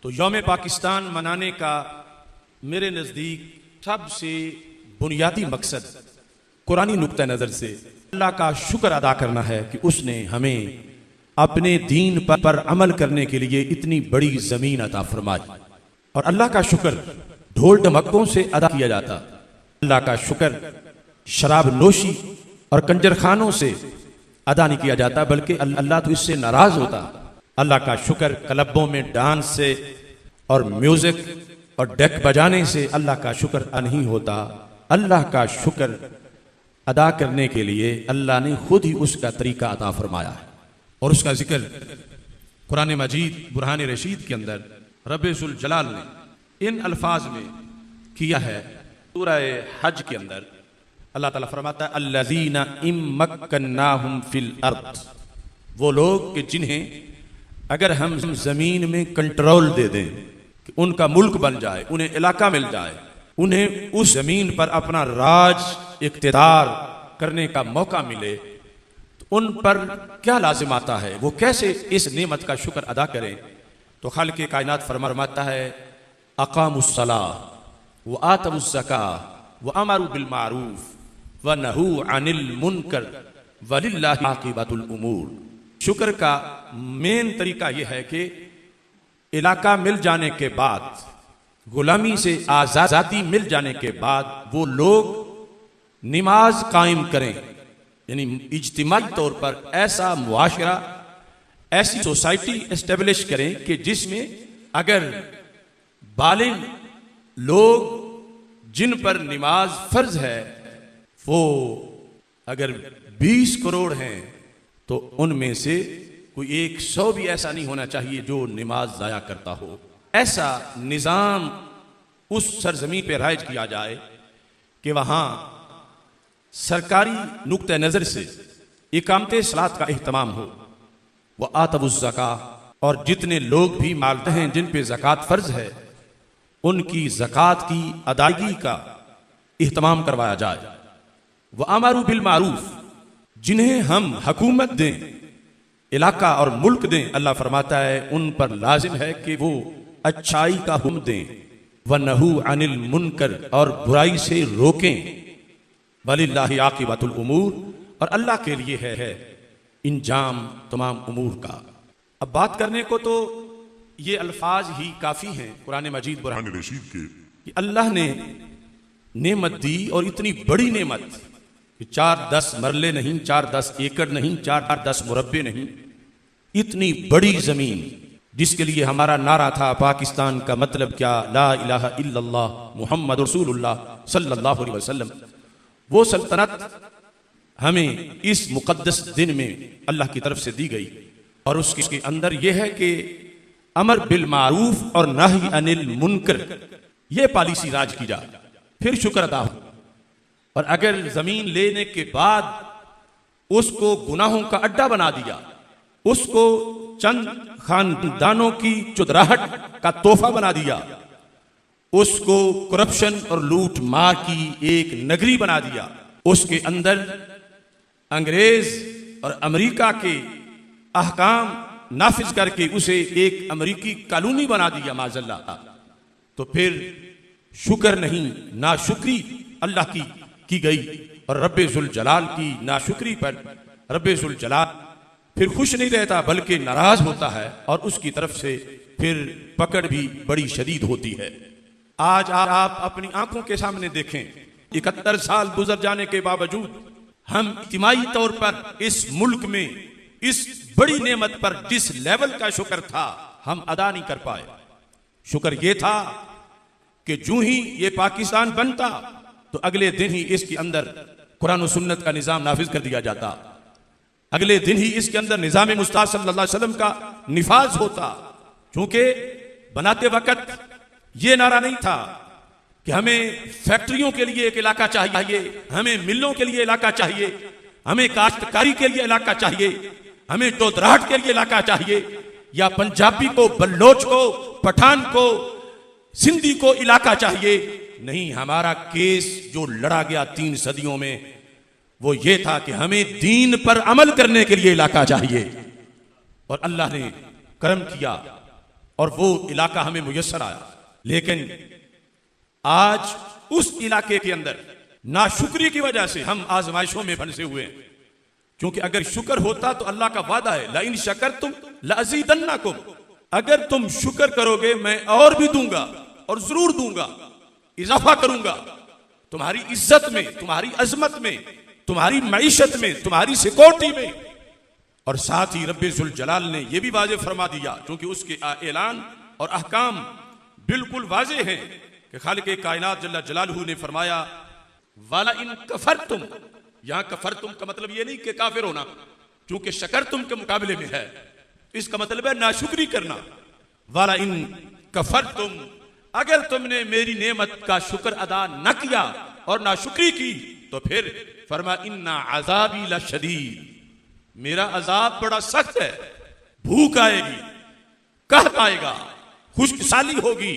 तो यौम पाकिस्तान मनाने का मेरे नज़दीक सबसे बुनियादी मकसद कुरानी नुक्ता नज़र से अल्लाह का शुक्र अदा करना है कि उसने हमें अपने दीन पर अमल करने के लिए इतनी बड़ी ज़मीन अता फरमाई। और अल्लाह का शुक्र ढोल ढमक्कों से अदा किया जाता। अल्लाह का शुक्र शराब नोशी और कंजर खानों से अदा नहीं किया जाता, बल्कि अल्लाह तो इससे नाराज होता। अल्लाह का शुक्र क्लबों में डांस से और म्यूजिक और डेक बजाने से अल्लाह का शुक्र अदा नहीं होता। अल्लाह का शुक्र अदा करने के लिए अल्लाह ने खुद ही उसका तरीका अता फरमाया है और उसका जिक्र कुरान मजीद बुरहान रशीद के अंदर रब्बे जुल जलाल ने इन अल्फाज में किया है। सूरह हज के अंदर अल्लाह ताला फरमाता है अल्लज़ीना इम्मक्कन्नाहुम फिल अर्द, वो लोग कि जिन्हें अगर हम जमीन में कंट्रोल दे दें कि उनका मुल्क बन जाए, उन्हें इलाका मिल जाए, उन्हें उस जमीन पर अपना राज इख्तियार करने का मौका मिले, तो उन पर क्या लाजिम आता है, वो कैसे इस नेमत का शुक्र अदा करें। तो खालिक़ कायनात फरमाता है अक़ामुस्सलाह व आतवुज़्ज़काह व अमरू बिल मारूफ व नहू अनिल मुनकर वलिल्लाहि आक़िबतुल उमूर। शुक्र का मेन तरीका यह है कि इलाका मिल जाने के बाद, गुलामी से आज़ादी मिल जाने के बाद वो लोग नमाज कायम करें, यानी इज्तिमाई तौर पर ऐसा मुआशरा, ऐसी सोसाइटी एस्टेब्लिश करें कि जिसमें अगर बालिग लोग जिन पर नमाज फर्ज है वो अगर 20 करोड़ हैं तो उनमें से कोई 100 भी ऐसा नहीं होना चाहिए जो नमाज ज़ाया करता हो। ऐसा निज़ाम उस सरजमीन पर राइज किया जाए कि वहाँ सरकारी नुक्ते नज़र से इकामते सलात का एहतमाम हो, वह आतवुज़्ज़काह, और जितने लोग भी मालते हैं जिन पे ज़कात फ़र्ज है उनकी ज़कात की अदायगी का एहतमाम करवाया जाए। वह अमरू बिल मारूफ, जिन्हें हम हुकूमत दें, इलाका और मुल्क दें, अल्लाह फरमाता है उन पर लाजिम है कि वो अच्छाई का हुक्म दें। व नहू अनिल मुनकर, और बुराई से रोकें। वलिल्लाहि आक़िबतुल उमूर, और अल्लाह के लिए है इंजाम तमाम उमूर का। अब बात करने को तो ये अल्फाज ही काफ़ी हैं कुरान मजीद बुरहान रशीद के कि अल्लाह ने नेमत दी, और इतनी बड़ी नेमत कि 4-10 मरले नहीं, 4-10 एकड़ नहीं, 4-10 मुरब्बे नहीं, इतनी बड़ी जमीन जिसके लिए हमारा नारा था पाकिस्तान का मतलब क्या, ला इलाहा इल्लल्लाह मुहम्मद रसूलुल्लाह सल्लल्लाहु अलैहि वसल्लम। वो सल्तनत हमें इस मुकद्दस दिन में अल्लाह की तरफ से दी गई, और उसके अंदर यह है कि अमर बिल मारूफ और नही अनिल मुनकर, यह पॉलिसी राज की जाए, फिर शुक्र अदा हो। और अगर जमीन लेने के बाद उसको गुनाहों का अड्डा बना दिया, उसको चंद खानदानों की चुदराहट का तोहफा बना दिया, उसको करप्शन और लूट मार की एक नगरी बना दिया, उसके अंदर अंग्रेज और अमेरिका के अहकाम नाफिज करके उसे एक अमेरिकी कॉलोनी बना दिया माज़अल्लाह, तो फिर शुक्र नहीं नाशुक्री अल्लाह की गई। और रब्बे जुल जलाल की नाशुक्री पर रब्बे जुल जलाल फिर खुश नहीं रहता बल्कि नाराज होता है, और उसकी तरफ से फिर पकड़ भी बड़ी शदीद होती है। आज आप अपनी आंखों के सामने देखें, 71 साल गुजर जाने के बावजूद हम इज्तिमाई तौर पर इस मुल्क में इस बड़ी नेमत पर जिस लेवल का शुक्र था हम अदा नहीं कर पाए। शुक्र ये था कि जो ही ये पाकिस्तान बनता तो अगले दिन ही इसके अंदर कुरान और सुन्नत का निज़ाम नाफिज कर दिया जाता, अगले दिन ही इसके अंदर निज़ाम मुस्तफ़ा सल्लल्लाहु अलैहि वसल्लम का निफाज होता। क्योंकि बनाते वक्त ये नारा नहीं था कि हमें फैक्ट्रियों के लिए एक इलाका चाहिए, हमें मिलों के लिए इलाका चाहिए, हमें काश्तकारी के लिए इलाका चाहिए, हमें टोदराहट के लिए इलाका चाहिए, या पंजाबी को, बल्लोच को, पठान को, सिंधी को इलाका चाहिए। नहीं, हमारा केस जो लड़ा गया 3 सदियों में वो ये था कि हमें दीन पर अमल करने के लिए इलाका चाहिए। और अल्लाह ने करम किया और वो इलाका हमें मुयस्सर आया। लेकिन आज उस इलाके के अंदर नाशुक्री की वजह से हम आजमाइशों में फंसे हुए हैं। क्योंकि अगर शुक्र होता तो अल्लाह का वादा है, लाइन शकरतुम लअज़ीदन्नकुम, अगर तुम शुक्र करोगे मैं और भी दूंगा और जरूर दूंगा, इजाफा करूंगा तुम्हारी इज्जत में, तुम्हारी अजमत में, तुम्हारी मईशत में, तुम्हारी सिक्योरिटी में। और साथ ही रब्बे जुल जलाल ने यह भी वाज़ेह फरमा दिया, क्योंकि उसके ऐलान और अहकाम बिल्कुल वाज़ेह हैं कि खालिक़े कायनात जल्ला जलालहू ने फरमाया वाला इन कफरतुम, यहां कफरतुम का मतलब यह नहीं कि काफिर होना, क्योंकि शकरतुम के मुकाबले में है, इसका मतलब है नाशुक्री करना। वाला इन कफरतुम, अगर तुमने मेरी नेमत का शुक्र अदा न किया और नाशुक्री की तो फिर फरमा इन्ना अज़ाबी लशदीद, मेरा अजाब बड़ा सख्त है। भूख आएगी, कहत आएगा, खुशहाली होगी,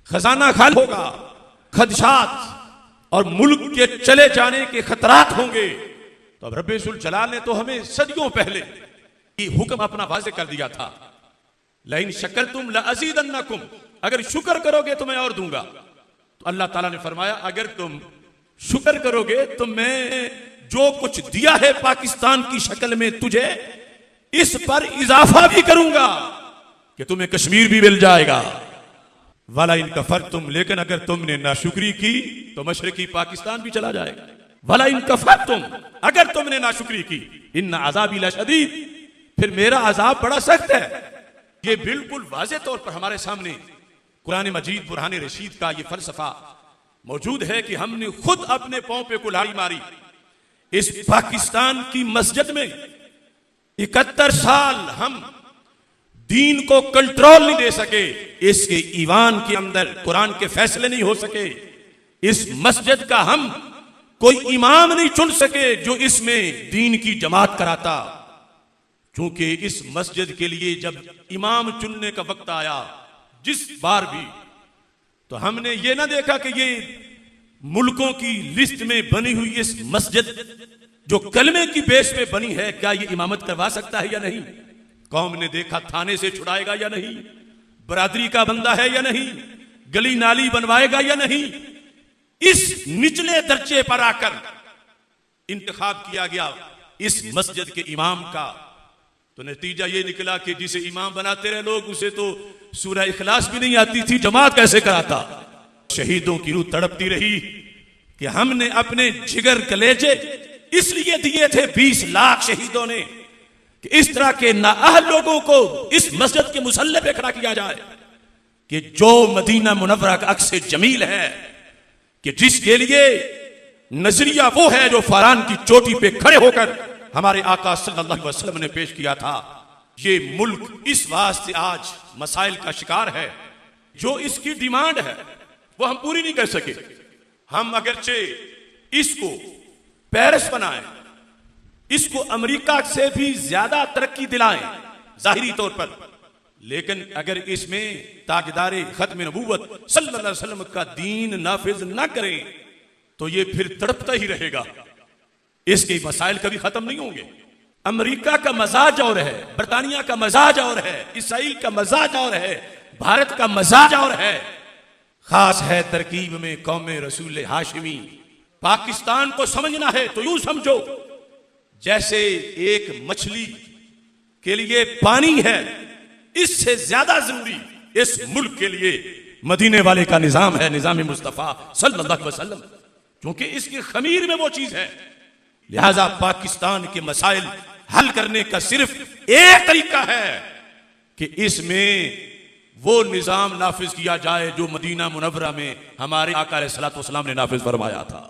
खजाना खाली होगा, खदशात और मुल्क के चले जाने के खतरात होंगे। तो अब रब्बे जुल जलाल ने तो हमें सदियों पहले ये हुक्म अपना वाज़ेह कर दिया था, लाइन शकरतुम लअज़ीदन्नकुम, अगर शुक्र करोगे तो मैं और दूंगा। तो अल्लाह ताला ने फरमाया अगर तुम शुक्र करोगे तो मैं जो कुछ दिया है पाकिस्तान की शक्ल में तुझे, इस पर इजाफा भी करूंगा कि तुम्हें कश्मीर भी मिल जाएगा। वाला इन कफरतुम, लेकिन अगर तुमने नाशुक्री की तो मशरकी पाकिस्तान भी चला जाएगा। वाला इन कफरतुम, अगर तुमने नाशुक्री की इन्ना अज़ाबी लशदीद, फिर मेरा अजाब बड़ा सख्त है। ये बिल्कुल वाज़ेह तौर पर हमारे सामने कुरान मजीद बुरहान रशीद का ये फलसफा मौजूद है कि हमने खुद अपने पांव पे कुल्हाड़ी मारी। इस पाकिस्तान की मस्जिद में 71 साल हम दीन को कंट्रोल नहीं दे सके, इसके ईवान के अंदर कुरान के फैसले नहीं हो सके, इस मस्जिद का हम कोई इमाम नहीं चुन सके जो इसमें दीन की जमात कराता। क्योंकि इस मस्जिद के लिए जब इमाम चुनने का वक्त आया जिस बार भी, तो हमने ये ना देखा कि ये मुल्कों की लिस्ट में बनी हुई इस मस्जिद जो कलमे की बेस पे बनी है, क्या ये इमामत करवा सकता है या नहीं। कौम ने देखा थाने से छुड़ाएगा या नहीं, बरादरी का बंदा है या नहीं, गली नाली बनवाएगा या नहीं। इस निचले दर्जे पर आकर इंतखाब किया गया इस मस्जिद के इमाम का, तो नतीजा ये निकला कि जिसे इमाम बनाते रहे लोग, उसे तो सूरह इखलास भी नहीं आती थी, जमात कैसे कराता। शहीदों की रूह तड़पती रही कि हमने अपने जिगर कलेजे इसलिए दिए थे 20 लाख शहीदों ने कि इस तरह के नाअहल लोगों को इस मस्जिद के मुसल्ले पे खड़ा किया जाए, कि जो मदीना मुनव्वरा का अक्स जमील है, कि जिसके लिए नजरिया वो है जो फरान की चोटी पे खड़े होकर हमारे आका सल्लल्लाहु अलैहि वसल्लम ने पेश किया था। ये मुल्क इस वास्ते आज मसाइल का शिकार है, जो इसकी डिमांड है वो हम पूरी नहीं कर सके। हम अगरचे इसको पेरिस बनाएं, इसको अमेरिका से भी ज्यादा तरक्की दिलाएं जाहिरी तौर पर, लेकिन अगर इसमें ताजदारे खत्म नबूवत सल्लल्लाहु अलैहि वसल्लम का दीन नाफिज ना करें तो ये फिर तड़पता ही रहेगा, इसके मसाइल कभी खत्म नहीं होंगे। अमेरिका का मजाज और है, बरतानिया का मजाज और है, इसराइल का मजाज और है, भारत का मजाज और है। खास है तरकीब में कौम रसूल हाशिमी। पाकिस्तान को समझना है तो यूं समझो जैसे एक मछली के लिए पानी है, इससे ज्यादा जरूरी इस मुल्क के लिए मदीने वाले का निजाम है, निजाम मुस्तफा सल्लल्लाहु अलैहि वसल्लम, क्योंकि इसकी खमीर में वो चीज है। लिहाजा पाकिस्तान के मसाइल हल करने का सिर्फ एक तरीका है कि इसमें वो निजाम नाफिज किया जाए जो मदीना मुनव्वरा में हमारे आका अलैहिस्सलातु वस्सलाम ने नाफिज फरमाया था।